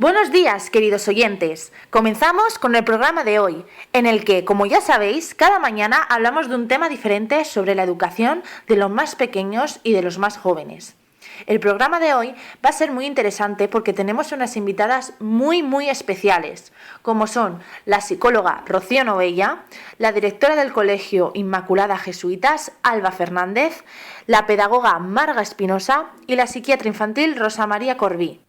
Buenos días, queridos oyentes. Comenzamos con el programa de hoy, en el que, como ya sabéis, cada mañana hablamos de un tema diferente sobre la educación de los más pequeños y de los más jóvenes. El programa de hoy va a ser muy interesante porque tenemos unas invitadas muy especiales, como son la psicóloga Rocío Novella, la directora del Colegio Inmaculada Jesuitas, Alba Fernández, la pedagoga Marga Espinosa y la psiquiatra infantil Rosa María Corbí.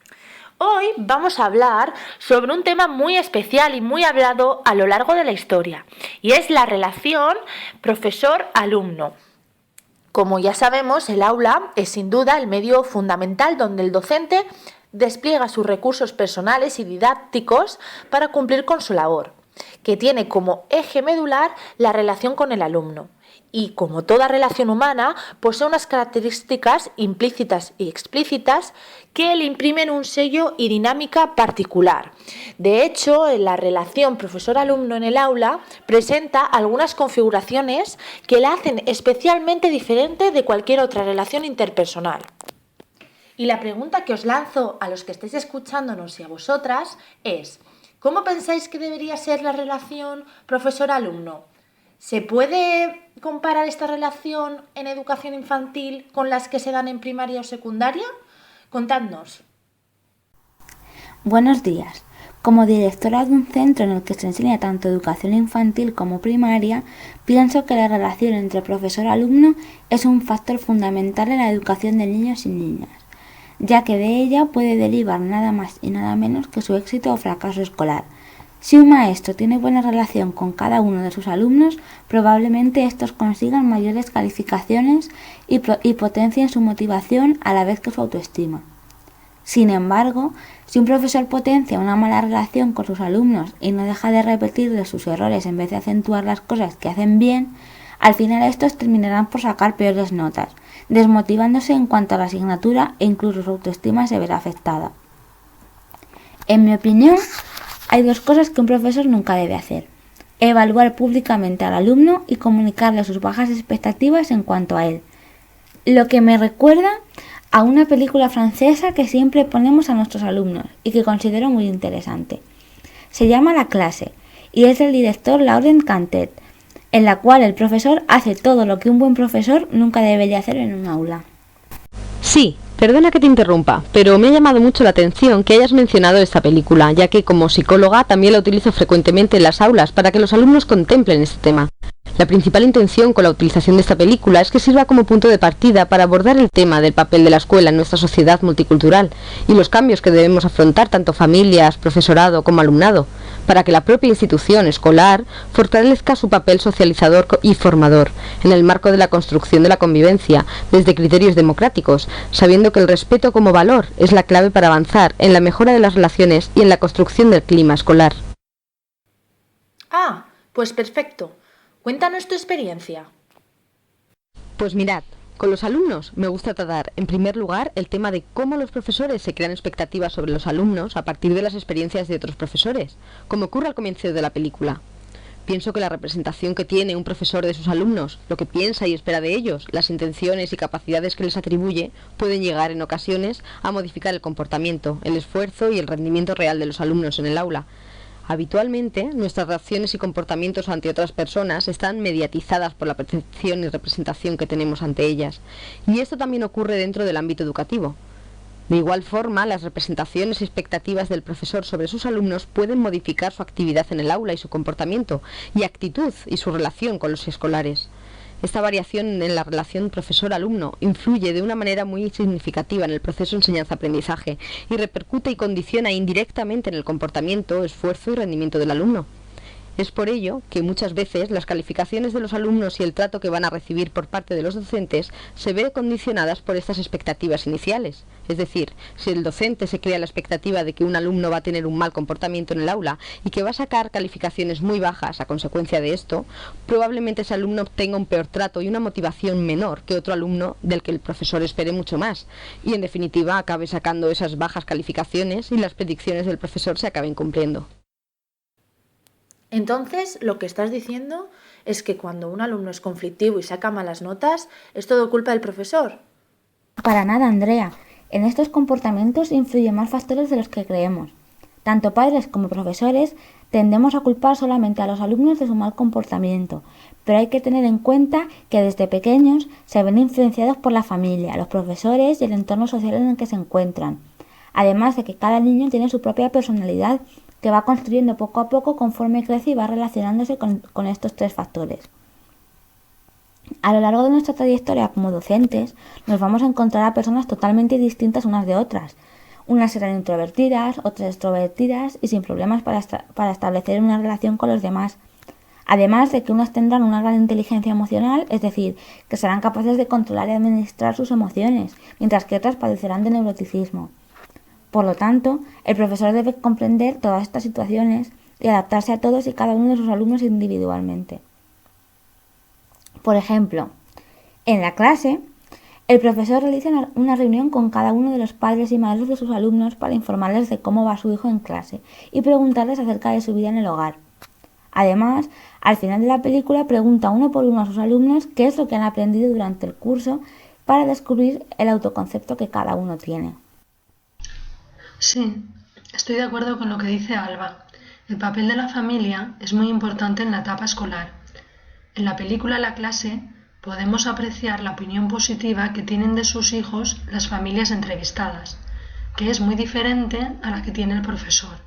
Hoy vamos a hablar sobre un tema muy especial y muy hablado a lo largo de la historia, y es la relación profesor-alumno. Como ya sabemos, el aula es sin duda el medio fundamental donde el docente despliega sus recursos personales y didácticos para cumplir con su labor, que tiene como eje medular la relación con el alumno. Y como toda relación humana, posee unas características implícitas y explícitas que le imprimen un sello y dinámica particular. De hecho, la relación profesor-alumno en el aula presenta algunas configuraciones que la hacen especialmente diferente de cualquier otra relación interpersonal. Y la pregunta que os lanzo a los que estáis escuchándonos y a vosotras es: ¿cómo pensáis que debería ser la relación profesor-alumno? ¿Se puede comparar esta relación en educación infantil con las que se dan en primaria o secundaria? Contadnos. Buenos días. Como directora de un centro en el que se enseña tanto educación infantil como primaria, pienso que la relación entre profesor-alumno es un factor fundamental en la educación de niños y niñas, ya que de ella puede derivar nada más y nada menos que su éxito o fracaso escolar. Si un maestro tiene buena relación con cada uno de sus alumnos, probablemente estos consigan mayores calificaciones y potencien su motivación a la vez que su autoestima. Sin embargo, si un profesor potencia una mala relación con sus alumnos y no deja de repetirles sus errores en vez de acentuar las cosas que hacen bien, al final estos terminarán por sacar peores notas, desmotivándose en cuanto a la asignatura e incluso su autoestima se verá afectada. En mi opinión, hay dos cosas que un profesor nunca debe hacer: evaluar públicamente al alumno y comunicarle sus bajas expectativas en cuanto a él. Lo que me recuerda a una película francesa que siempre ponemos a nuestros alumnos y que considero muy interesante. Se llama La clase y es del director Laurent Cantet, en la cual el profesor hace todo lo que un buen profesor nunca debería hacer en un aula. Sí, perdona que te interrumpa, pero me ha llamado mucho la atención que hayas mencionado esta película, ya que como psicóloga también la utilizo frecuentemente en las aulas para que los alumnos contemplen este tema. La principal intención con la utilización de esta película es que sirva como punto de partida para abordar el tema del papel de la escuela en nuestra sociedad multicultural y los cambios que debemos afrontar tanto familias, profesorado como alumnado, para que la propia institución escolar fortalezca su papel socializador y formador en el marco de la construcción de la convivencia desde criterios democráticos, sabiendo que el respeto como valor es la clave para avanzar en la mejora de las relaciones y en la construcción del clima escolar. Pues perfecto. Cuéntanos tu experiencia. Pues mirad, con los alumnos me gusta tratar, en primer lugar, el tema de cómo los profesores se crean expectativas sobre los alumnos a partir de las experiencias de otros profesores, como ocurre al comienzo de la película. Pienso que la representación que tiene un profesor de sus alumnos, lo que piensa y espera de ellos, las intenciones y capacidades que les atribuye, pueden llegar en ocasiones a modificar el comportamiento, el esfuerzo y el rendimiento real de los alumnos en el aula. Habitualmente, nuestras reacciones y comportamientos ante otras personas están mediatizadas por la percepción y representación que tenemos ante ellas, y esto también ocurre dentro del ámbito educativo. De igual forma, las representaciones y expectativas del profesor sobre sus alumnos pueden modificar su actividad en el aula y su comportamiento, y actitud y su relación con los escolares. Esta variación en la relación profesor-alumno influye de una manera muy significativa en el proceso enseñanza-aprendizaje y repercute y condiciona indirectamente en el comportamiento, esfuerzo y rendimiento del alumno. Es por ello que muchas veces las calificaciones de los alumnos y el trato que van a recibir por parte de los docentes se ven condicionadas por estas expectativas iniciales. Es decir, si el docente se crea la expectativa de que un alumno va a tener un mal comportamiento en el aula y que va a sacar calificaciones muy bajas a consecuencia de esto, probablemente ese alumno obtenga un peor trato y una motivación menor que otro alumno del que el profesor espere mucho más y en definitiva acabe sacando esas bajas calificaciones y las predicciones del profesor se acaben cumpliendo. Entonces, lo que estás diciendo es que cuando un alumno es conflictivo y saca malas notas, es todo culpa del profesor. Para nada, Andrea. En estos comportamientos influyen más factores de los que creemos. Tanto padres como profesores tendemos a culpar solamente a los alumnos de su mal comportamiento, pero hay que tener en cuenta que desde pequeños se ven influenciados por la familia, los profesores y el entorno social en el que se encuentran. Además de que cada niño tiene su propia personalidad que va construyendo poco a poco conforme crece y va relacionándose con estos tres factores. A lo largo de nuestra trayectoria como docentes nos vamos a encontrar a personas totalmente distintas unas de otras. Unas serán introvertidas, otras extrovertidas y sin problemas para establecer una relación con los demás. Además de que unas tendrán una gran inteligencia emocional, es decir, que serán capaces de controlar y administrar sus emociones, mientras que otras padecerán de neuroticismo. Por lo tanto, el profesor debe comprender todas estas situaciones y adaptarse a todos y cada uno de sus alumnos individualmente. Por ejemplo, en la clase, el profesor realiza una reunión con cada uno de los padres y madres de sus alumnos para informarles de cómo va su hijo en clase y preguntarles acerca de su vida en el hogar. Además, al final de la película pregunta uno por uno a sus alumnos qué es lo que han aprendido durante el curso para descubrir el autoconcepto que cada uno tiene. Sí, estoy de acuerdo con lo que dice Alba. El papel de la familia es muy importante en la etapa escolar. En la película La clase podemos apreciar la opinión positiva que tienen de sus hijos las familias entrevistadas, que es muy diferente a la que tiene el profesor.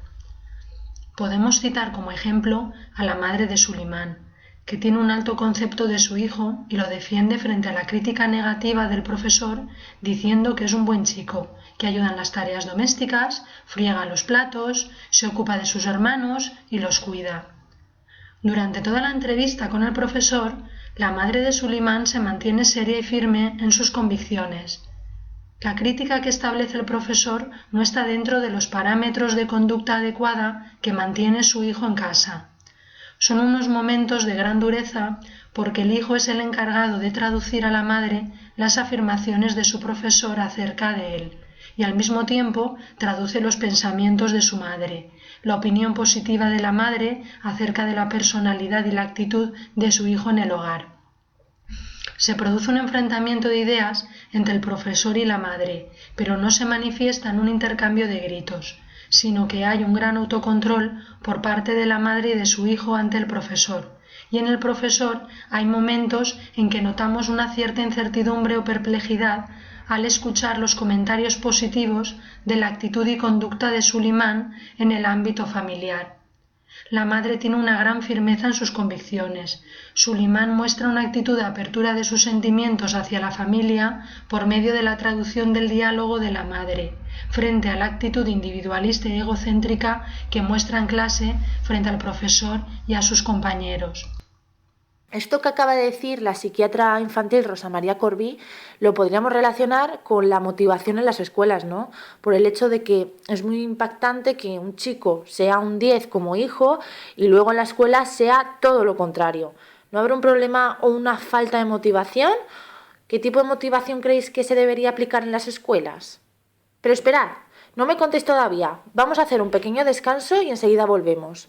Podemos citar como ejemplo a la madre de Sulimán, que tiene un alto concepto de su hijo y lo defiende frente a la crítica negativa del profesor, diciendo que es un buen chico, que ayuda en las tareas domésticas, friega los platos, se ocupa de sus hermanos y los cuida. Durante toda la entrevista con el profesor, la madre de Sulimán se mantiene seria y firme en sus convicciones. La crítica que establece el profesor no está dentro de los parámetros de conducta adecuada que mantiene su hijo en casa. Son unos momentos de gran dureza porque el hijo es el encargado de traducir a la madre las afirmaciones de su profesor acerca de él y al mismo tiempo traduce los pensamientos de su madre, la opinión positiva de la madre acerca de la personalidad y la actitud de su hijo en el hogar. Se produce un enfrentamiento de ideas entre el profesor y la madre, pero no se manifiesta en un intercambio de gritos, sino que hay un gran autocontrol por parte de la madre y de su hijo ante el profesor. Y en el profesor hay momentos en que notamos una cierta incertidumbre o perplejidad al escuchar los comentarios positivos de la actitud y conducta de Sulimán en el ámbito familiar. La madre tiene una gran firmeza en sus convicciones. Sulimán muestra una actitud de apertura de sus sentimientos hacia la familia por medio de la traducción del diálogo de la madre, frente a la actitud individualista y egocéntrica que muestra en clase frente al profesor y a sus compañeros. Esto que acaba de decir la psiquiatra infantil Rosa María Corbí lo podríamos relacionar con la motivación en las escuelas, ¿no? Por el hecho de que es muy impactante que un chico sea un 10 como hijo y luego en la escuela sea todo lo contrario. ¿No habrá un problema o una falta de motivación? ¿Qué tipo de motivación creéis que se debería aplicar en las escuelas? Pero esperad, no me contéis todavía. Vamos a hacer un pequeño descanso y enseguida volvemos.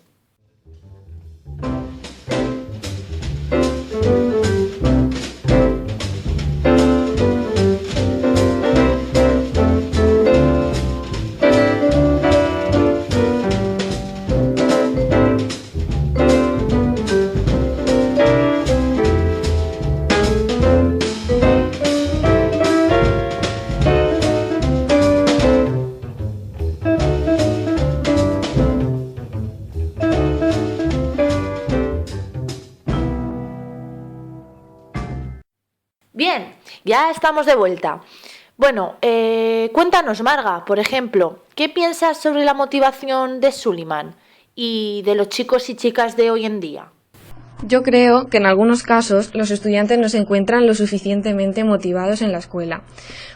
Bien, ya estamos de vuelta. Bueno, cuéntanos, Marga, por ejemplo, ¿qué piensas sobre la motivación de Sulimán y de los chicos y chicas de hoy en día? Yo creo que en algunos casos los estudiantes no se encuentran lo suficientemente motivados en la escuela,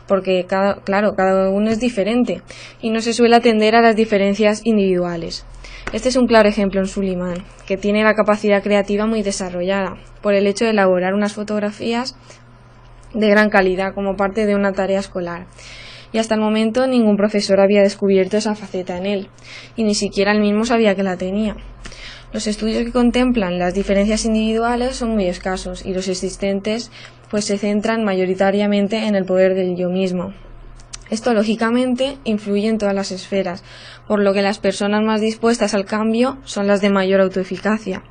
porque cada uno es diferente y no se suele atender a las diferencias individuales. Este es un claro ejemplo en Sulimán, que tiene la capacidad creativa muy desarrollada, por el hecho de elaborar unas fotografías de gran calidad como parte de una tarea escolar. Y hasta el momento ningún profesor había descubierto esa faceta en él, y ni siquiera él mismo sabía que la tenía. Los estudios que contemplan las diferencias individuales son muy escasos, y los existentes pues se centran mayoritariamente en el poder del yo mismo. Esto, lógicamente, influye en todas las esferas, por lo que las personas más dispuestas al cambio son las de mayor autoeficacia.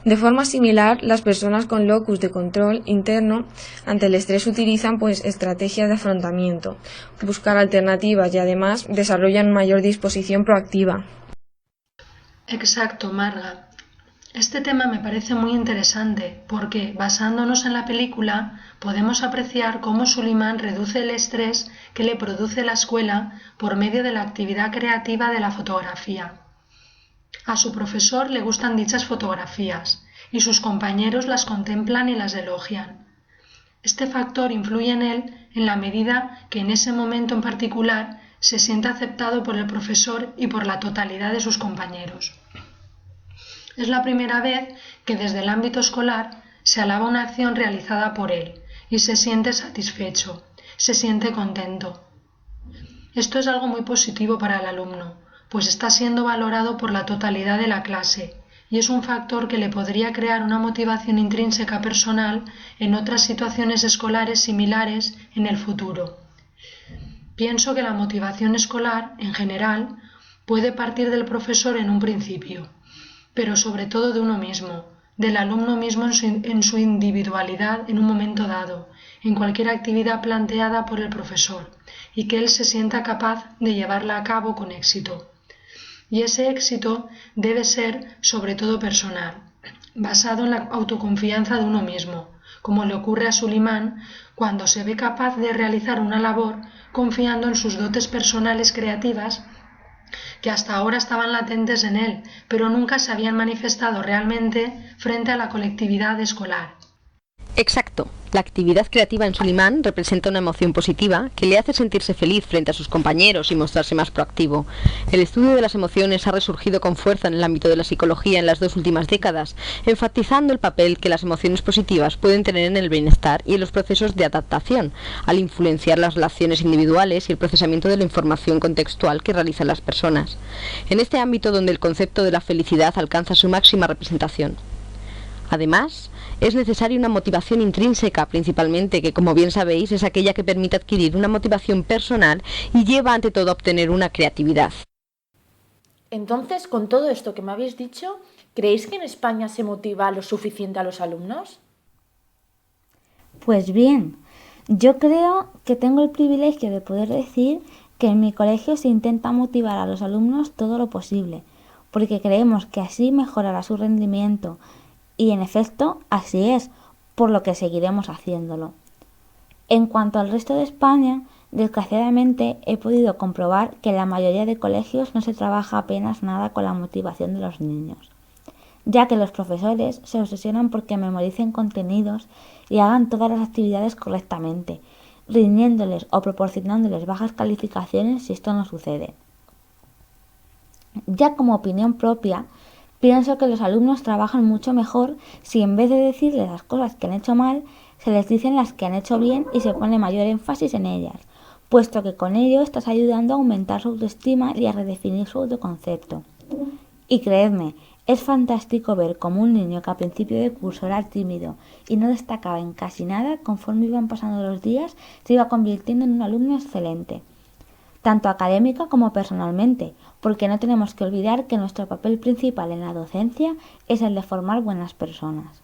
De forma similar, las personas con locus de control interno ante el estrés utilizan estrategias de afrontamiento, buscar alternativas y además desarrollan mayor disposición proactiva. Exacto, Marga. Este tema me parece muy interesante porque, basándonos en la película, podemos apreciar cómo Suleiman reduce el estrés que le produce la escuela por medio de la actividad creativa de la fotografía. A su profesor le gustan dichas fotografías y sus compañeros las contemplan y las elogian. Este factor influye en él en la medida que en ese momento en particular se siente aceptado por el profesor y por la totalidad de sus compañeros. Es la primera vez que desde el ámbito escolar se alaba una acción realizada por él y se siente satisfecho, se siente contento. Esto es algo muy positivo para el alumno, pues está siendo valorado por la totalidad de la clase y es un factor que le podría crear una motivación intrínseca personal en otras situaciones escolares similares en el futuro. Pienso que la motivación escolar, en general, puede partir del profesor en un principio, pero sobre todo de uno mismo, del alumno mismo en su individualidad en un momento dado, en cualquier actividad planteada por el profesor, y que él se sienta capaz de llevarla a cabo con éxito. Y ese éxito debe ser sobre todo personal, basado en la autoconfianza de uno mismo, como le ocurre a Suleiman cuando se ve capaz de realizar una labor confiando en sus dotes personales creativas que hasta ahora estaban latentes en él, pero nunca se habían manifestado realmente frente a la colectividad escolar. Exacto. La actividad creativa en Suleiman representa una emoción positiva que le hace sentirse feliz frente a sus compañeros y mostrarse más proactivo. El estudio de las emociones ha resurgido con fuerza en el ámbito de la psicología en las 2 últimas décadas, enfatizando el papel que las emociones positivas pueden tener en el bienestar y en los procesos de adaptación, al influenciar las relaciones individuales y el procesamiento de la información contextual que realizan las personas. En este ámbito donde el concepto de la felicidad alcanza su máxima representación. Además, es necesaria una motivación intrínseca principalmente, que como bien sabéis es aquella que permite adquirir una motivación personal y lleva ante todo a obtener una creatividad. Entonces, con todo esto que me habéis dicho, ¿creéis que en España se motiva lo suficiente a los alumnos? Pues bien, yo creo que tengo el privilegio de poder decir que en mi colegio se intenta motivar a los alumnos todo lo posible, porque creemos que así mejorará su rendimiento. Y en efecto, así es, por lo que seguiremos haciéndolo. En cuanto al resto de España, desgraciadamente he podido comprobar que en la mayoría de colegios no se trabaja apenas nada con la motivación de los niños, ya que los profesores se obsesionan porque memoricen contenidos y hagan todas las actividades correctamente, rindiéndoles o proporcionándoles bajas calificaciones si esto no sucede. Ya como opinión propia, pienso que los alumnos trabajan mucho mejor si en vez de decirles las cosas que han hecho mal, se les dicen las que han hecho bien y se pone mayor énfasis en ellas, puesto que con ello estás ayudando a aumentar su autoestima y a redefinir su autoconcepto. Y creedme, es fantástico ver cómo un niño que a principio de curso era tímido y no destacaba en casi nada, conforme iban pasando los días, se iba convirtiendo en un alumno excelente, tanto académica como personalmente, porque no tenemos que olvidar que nuestro papel principal en la docencia es el de formar buenas personas.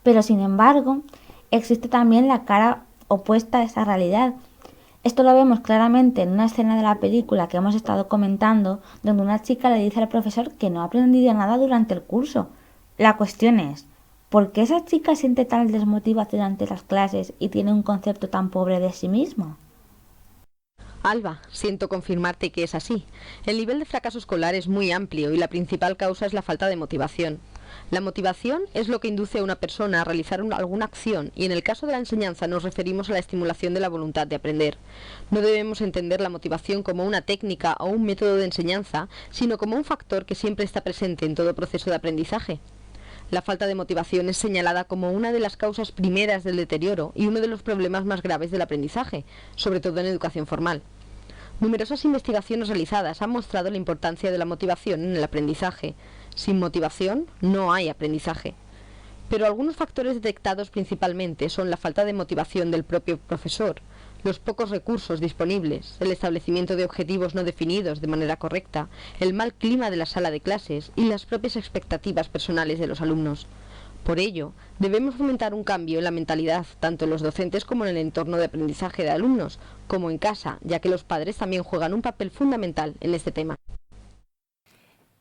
Pero sin embargo, existe también la cara opuesta a esa realidad. Esto lo vemos claramente en una escena de la película que hemos estado comentando, donde una chica le dice al profesor que no ha aprendido nada durante el curso. La cuestión es, ¿por qué esa chica siente tal desmotivación ante las clases y tiene un concepto tan pobre de sí misma? Alba, siento confirmarte que es así. El nivel de fracaso escolar es muy amplio y la principal causa es la falta de motivación. La motivación es lo que induce a una persona a realizar alguna acción y en el caso de la enseñanza nos referimos a la estimulación de la voluntad de aprender. No debemos entender la motivación como una técnica o un método de enseñanza, sino como un factor que siempre está presente en todo proceso de aprendizaje. La falta de motivación es señalada como una de las causas primeras del deterioro y uno de los problemas más graves del aprendizaje, sobre todo en educación formal. Numerosas investigaciones realizadas han mostrado la importancia de la motivación en el aprendizaje. Sin motivación no hay aprendizaje. Pero algunos factores detectados principalmente son la falta de motivación del propio profesor, los pocos recursos disponibles, el establecimiento de objetivos no definidos de manera correcta, el mal clima de la sala de clases y las propias expectativas personales de los alumnos. Por ello, debemos fomentar un cambio en la mentalidad, tanto en los docentes como en el entorno de aprendizaje de alumnos, como en casa, ya que los padres también juegan un papel fundamental en este tema.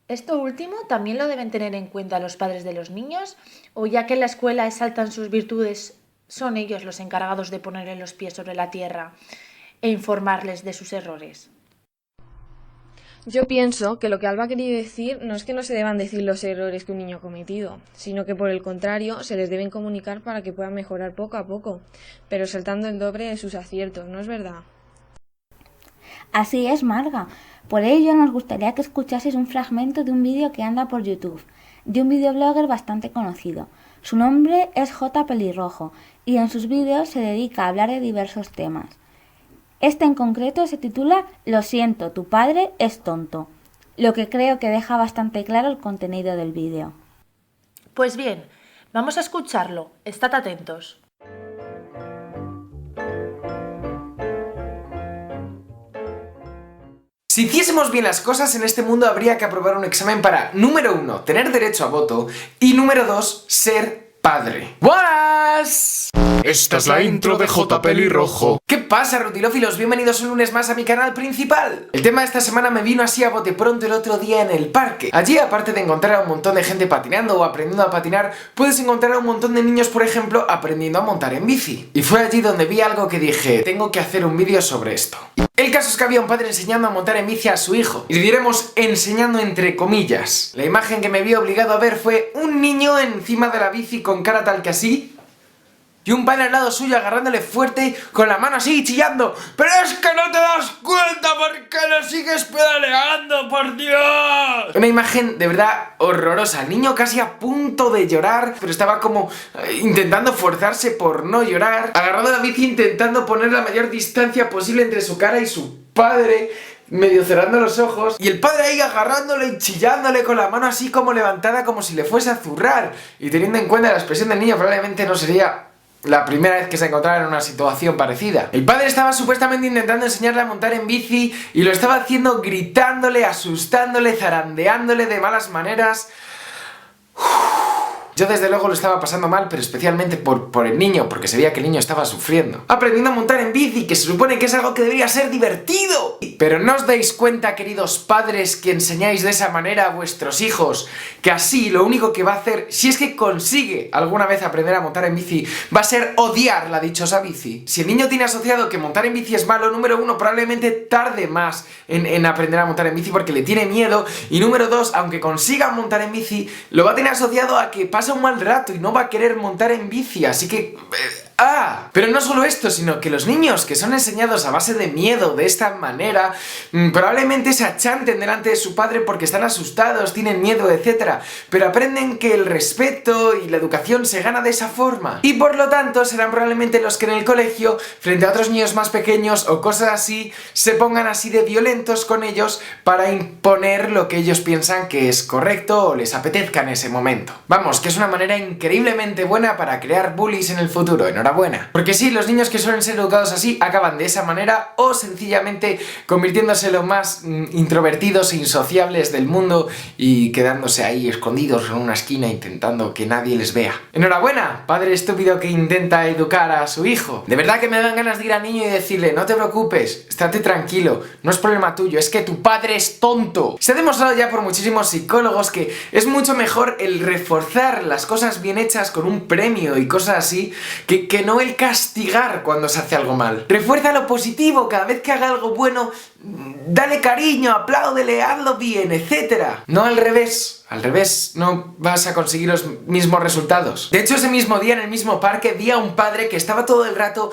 ¿Esto último también lo deben tener en cuenta los padres de los niños? ¿O ya que en la escuela exaltan sus virtudes, son ellos los encargados de ponerle los pies sobre la tierra e informarles de sus errores? Yo pienso que lo que Alba quería decir no es que no se deban decir los errores que un niño ha cometido, sino que por el contrario se les deben comunicar para que puedan mejorar poco a poco, pero saltando el doble de sus aciertos, ¿no es verdad? Así es, Marga. Por ello nos gustaría que escuchases un fragmento de un vídeo que anda por YouTube, de un videoblogger bastante conocido. Su nombre es J. Pelirrojo y en sus vídeos se dedica a hablar de diversos temas. Este en concreto se titula Lo siento, tu padre es tonto, lo que creo que deja bastante claro el contenido del vídeo. Pues bien, vamos a escucharlo. Estad atentos. Si hiciésemos bien las cosas, en este mundo habría que aprobar un examen para, número 1, tener derecho a voto, y número 2, ser padre. ¡Buenas! Esta es la intro de J. Pelirrojo. ¿Qué pasa, rutilófilos? Bienvenidos un lunes más a mi canal principal. El tema de esta semana me vino así a bote pronto el otro día en el parque. Allí, aparte de encontrar a un montón de gente patinando o aprendiendo a patinar, puedes encontrar a un montón de niños, por ejemplo, aprendiendo a montar en bici. Y fue allí donde vi algo que dije, tengo que hacer un vídeo sobre esto. El caso es que había un padre enseñando a montar en bici a su hijo. Y diremos enseñando entre comillas. La imagen que me vi obligado a ver fue un niño encima de la bici con cara tal que así, y un padre al lado suyo agarrándole fuerte con la mano así chillando. ¡Pero es que no te das cuenta porque lo sigues pedaleando, por Dios! Una imagen de verdad horrorosa. El niño casi a punto de llorar, pero estaba como intentando forzarse por no llorar, agarrando la bici intentando poner la mayor distancia posible entre su cara y su padre, medio cerrando los ojos, y el padre ahí agarrándole y chillándole con la mano así como levantada como si le fuese a zurrar. Y teniendo en cuenta la expresión del niño, probablemente no sería la primera vez que se encontraba en una situación parecida. El padre estaba supuestamente intentando enseñarle a montar en bici y lo estaba haciendo gritándole, asustándole, zarandeándole de malas maneras. Yo desde luego lo estaba pasando mal, pero especialmente por el niño, porque se veía que el niño estaba sufriendo. Aprendiendo a montar en bici, que se supone que es algo que debería ser divertido. Pero ¿no os dais cuenta, queridos padres, que enseñáis de esa manera a vuestros hijos? Que así lo único que va a hacer, si es que consigue alguna vez aprender a montar en bici, va a ser odiar la dichosa bici. Si el niño tiene asociado que montar en bici es malo, número 1, probablemente tarde más en aprender a montar en bici porque le tiene miedo. Y número 2, aunque consiga montar en bici, lo va a tener asociado a que pasa un mal rato y no va a querer montar en bici, así que... Pero no solo esto, sino que los niños que son enseñados a base de miedo de esta manera, probablemente se achanten delante de su padre porque están asustados, tienen miedo, etc. Pero aprenden que el respeto y la educación se gana de esa forma. Y por lo tanto serán probablemente los que en el colegio, frente a otros niños más pequeños o cosas así, se pongan así de violentos con ellos para imponer lo que ellos piensan que es correcto o les apetezca en ese momento. Vamos, que es una manera increíblemente buena para crear bullies en el futuro. Enhorabuena. Porque sí, los niños que suelen ser educados así acaban de esa manera o sencillamente convirtiéndose en lo más introvertidos e insociables del mundo y quedándose ahí escondidos en una esquina intentando que nadie les vea. Enhorabuena, padre estúpido que intenta educar a su hijo. De verdad que me dan ganas de ir al niño y decirle, no te preocupes, estate tranquilo, no es problema tuyo, es que tu padre es tonto. Se ha demostrado ya por muchísimos psicólogos que es mucho mejor el reforzar las cosas bien hechas con un premio y cosas así que no el castigar cuando se hace algo mal. Refuerza lo positivo, cada vez que haga algo bueno, dale cariño, apláudele, hazlo bien, etc. No al revés. Al revés, no vas a conseguir los mismos resultados. De hecho, ese mismo día en el mismo parque vi a un padre que estaba todo el rato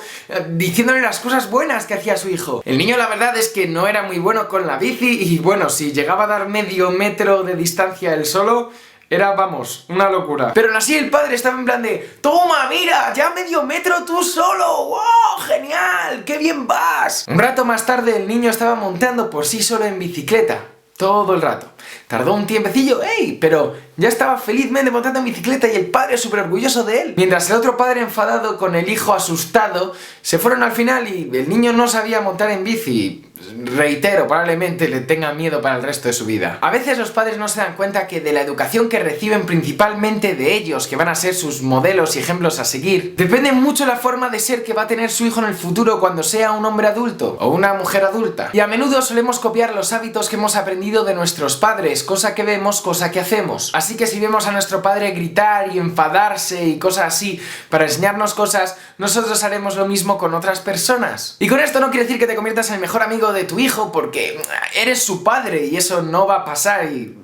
diciéndole las cosas buenas que hacía su hijo. El niño la verdad es que no era muy bueno con la bici y bueno, si llegaba a dar medio metro de distancia él solo, era, vamos, una locura. Pero aún así el padre estaba en plan de ¡toma, mira! ¡Ya medio metro tú solo! ¡Wow! ¡Genial! ¡Qué bien vas! Un rato más tarde el niño estaba montando por sí solo en bicicleta. Todo el rato. Tardó un tiempecillo, ¡ey! Pero ya estaba felizmente montando en bicicleta y el padre súper orgulloso de él. Mientras el otro padre enfadado con el hijo asustado se fueron al final y el niño no sabía montar en bici. Reitero, probablemente le tenga miedo para el resto de su vida. A veces los padres no se dan cuenta que de la educación que reciben principalmente de ellos, que van a ser sus modelos y ejemplos a seguir, depende mucho la forma de ser que va a tener su hijo en el futuro cuando sea un hombre adulto o una mujer adulta. Y a menudo solemos copiar los hábitos que hemos aprendido de nuestros padres, cosa que vemos, cosa que hacemos. Así que si vemos a nuestro padre gritar y enfadarse y cosas así para enseñarnos cosas, nosotros haremos lo mismo con otras personas. Y con esto no quiere decir que te conviertas en el mejor amigo de tu hijo porque eres su padre y eso no va a pasar y...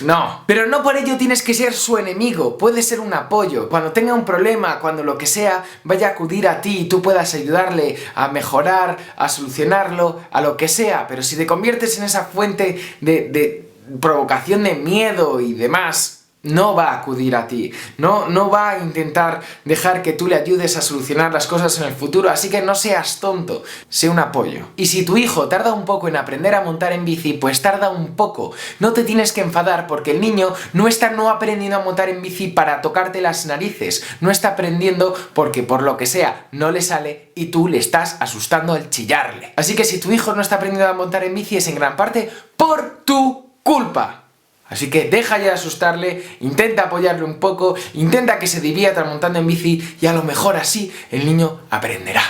no. Pero no por ello tienes que ser su enemigo, puede ser un apoyo. Cuando tenga un problema, cuando lo que sea, vaya a acudir a ti y tú puedas ayudarle a mejorar, a solucionarlo, a lo que sea. Pero si te conviertes en esa fuente de provocación de miedo y demás, no va a acudir a ti, no va a intentar dejar que tú le ayudes a solucionar las cosas en el futuro, así que no seas tonto, sé un apoyo. Y si tu hijo tarda un poco en aprender a montar en bici, pues tarda un poco, no te tienes que enfadar porque el niño no está aprendiendo a montar en bici para tocarte las narices, no está aprendiendo porque por lo que sea no le sale y tú le estás asustando al chillarle. Así que si tu hijo no está aprendiendo a montar en bici es en gran parte por tu culpa. Así que deja ya de asustarle, intenta apoyarle un poco, intenta que se divierta montando en bici y a lo mejor así el niño aprenderá.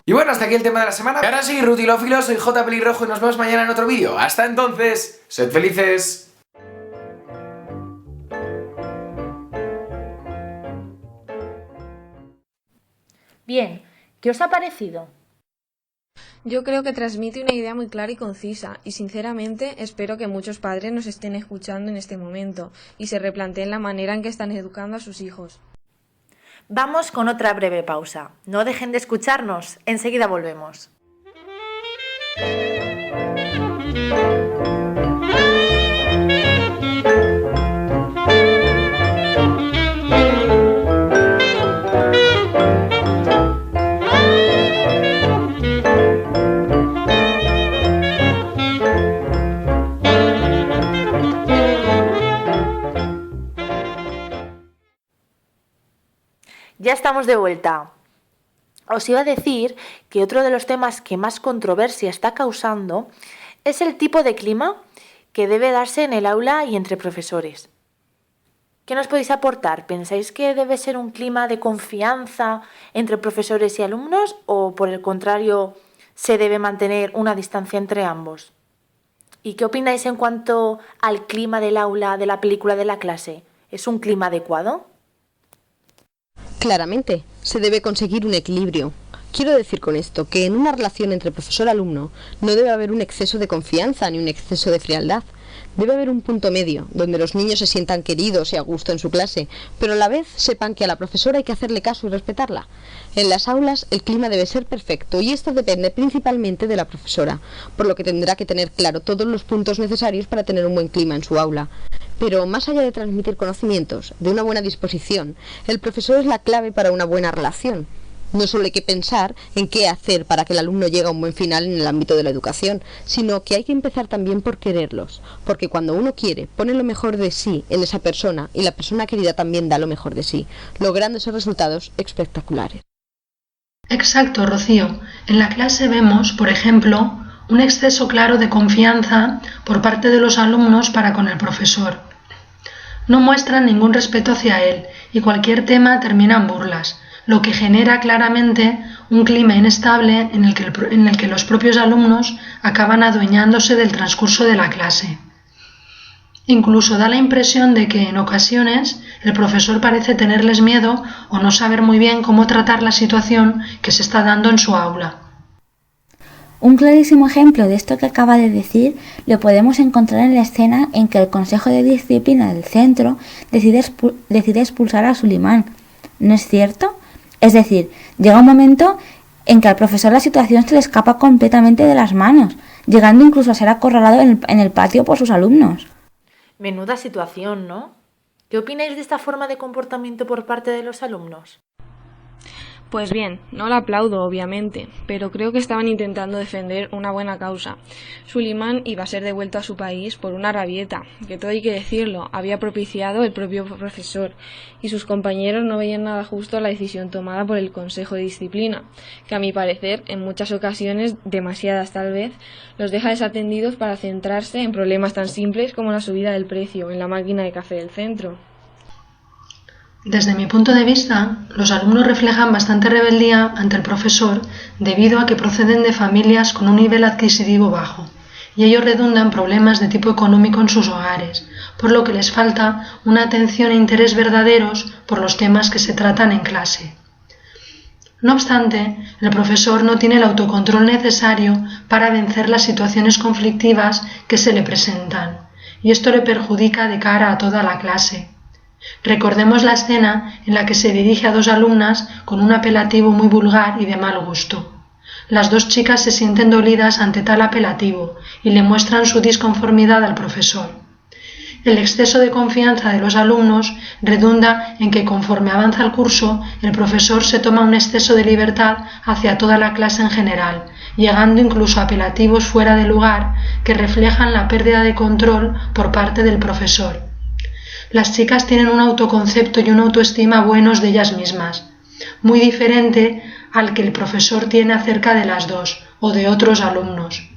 Y bueno, hasta aquí el tema de la semana. Y ahora sí, rutilófilos, soy J Pelirrojo y nos vemos mañana en otro vídeo. Hasta entonces, sed felices. Bien, ¿qué os ha parecido? Yo creo que transmite una idea muy clara y concisa, y sinceramente espero que muchos padres nos estén escuchando en este momento y se replanteen la manera en que están educando a sus hijos. Vamos con otra breve pausa. No dejen de escucharnos, enseguida volvemos. Ya estamos de vuelta. Os iba a decir que otro de los temas que más controversia está causando es el tipo de clima que debe darse en el aula y entre profesores. ¿Qué nos podéis aportar? ¿Pensáis que debe ser un clima de confianza entre profesores y alumnos o, por el contrario, se debe mantener una distancia entre ambos? ¿Y qué opináis en cuanto al clima del aula de la película de la clase? ¿Es un clima adecuado? Claramente, se debe conseguir un equilibrio. Quiero decir con esto que en una relación entre profesor-alumno no debe haber un exceso de confianza ni un exceso de frialdad. Debe haber un punto medio, donde los niños se sientan queridos y a gusto en su clase, pero a la vez sepan que a la profesora hay que hacerle caso y respetarla. En las aulas el clima debe ser perfecto y esto depende principalmente de la profesora, por lo que tendrá que tener claro todos los puntos necesarios para tener un buen clima en su aula. Pero más allá de transmitir conocimientos, de una buena disposición, el profesor es la clave para una buena relación. No solo hay que pensar en qué hacer para que el alumno llegue a un buen final en el ámbito de la educación, sino que hay que empezar también por quererlos, porque cuando uno quiere, pone lo mejor de sí en esa persona y la persona querida también da lo mejor de sí, logrando esos resultados espectaculares. Exacto, Rocío. En la clase vemos, por ejemplo, un exceso claro de confianza por parte de los alumnos para con el profesor. No muestran ningún respeto hacia él y cualquier tema termina en burlas, lo que genera claramente un clima inestable en el que los propios alumnos acaban adueñándose del transcurso de la clase. Incluso da la impresión de que en ocasiones el profesor parece tenerles miedo o no saber muy bien cómo tratar la situación que se está dando en su aula. Un clarísimo ejemplo de esto que acaba de decir lo podemos encontrar en la escena en que el Consejo de Disciplina del centro decide expulsar a Sulimán. ¿No es cierto? Es decir, llega un momento en que al profesor la situación se le escapa completamente de las manos, llegando incluso a ser acorralado en el patio por sus alumnos. Menuda situación, ¿no? ¿Qué opináis de esta forma de comportamiento por parte de los alumnos? Pues bien, no la aplaudo, obviamente, pero creo que estaban intentando defender una buena causa. Suleiman iba a ser devuelto a su país por una rabieta, que todo hay que decirlo, había propiciado el propio profesor, y sus compañeros no veían nada justo a la decisión tomada por el Consejo de Disciplina, que a mi parecer, en muchas ocasiones, demasiadas tal vez, los deja desatendidos para centrarse en problemas tan simples como la subida del precio en la máquina de café del centro. Desde mi punto de vista, los alumnos reflejan bastante rebeldía ante el profesor debido a que proceden de familias con un nivel adquisitivo bajo, y ello redunda en problemas de tipo económico en sus hogares, por lo que les falta una atención e interés verdaderos por los temas que se tratan en clase. No obstante, el profesor no tiene el autocontrol necesario para vencer las situaciones conflictivas que se le presentan, y esto le perjudica de cara a toda la clase. Recordemos la escena en la que se dirige a dos alumnas con un apelativo muy vulgar y de mal gusto. Las dos chicas se sienten dolidas ante tal apelativo y le muestran su disconformidad al profesor. El exceso de confianza de los alumnos redunda en que conforme avanza el curso, el profesor se toma un exceso de libertad hacia toda la clase en general, llegando incluso a apelativos fuera de lugar que reflejan la pérdida de control por parte del profesor. Las chicas tienen un autoconcepto y una autoestima buenos de ellas mismas, muy diferente al que el profesor tiene acerca de las dos o de otros alumnos.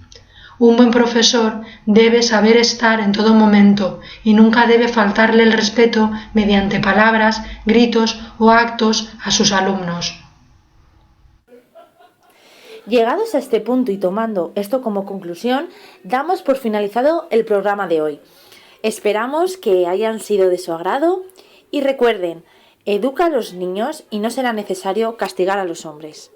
Un buen profesor debe saber estar en todo momento y nunca debe faltarle el respeto mediante palabras, gritos o actos a sus alumnos. Llegados a este punto y tomando esto como conclusión, damos por finalizado el programa de hoy. Esperamos que hayan sido de su agrado y recuerden, educa a los niños y no será necesario castigar a los hombres.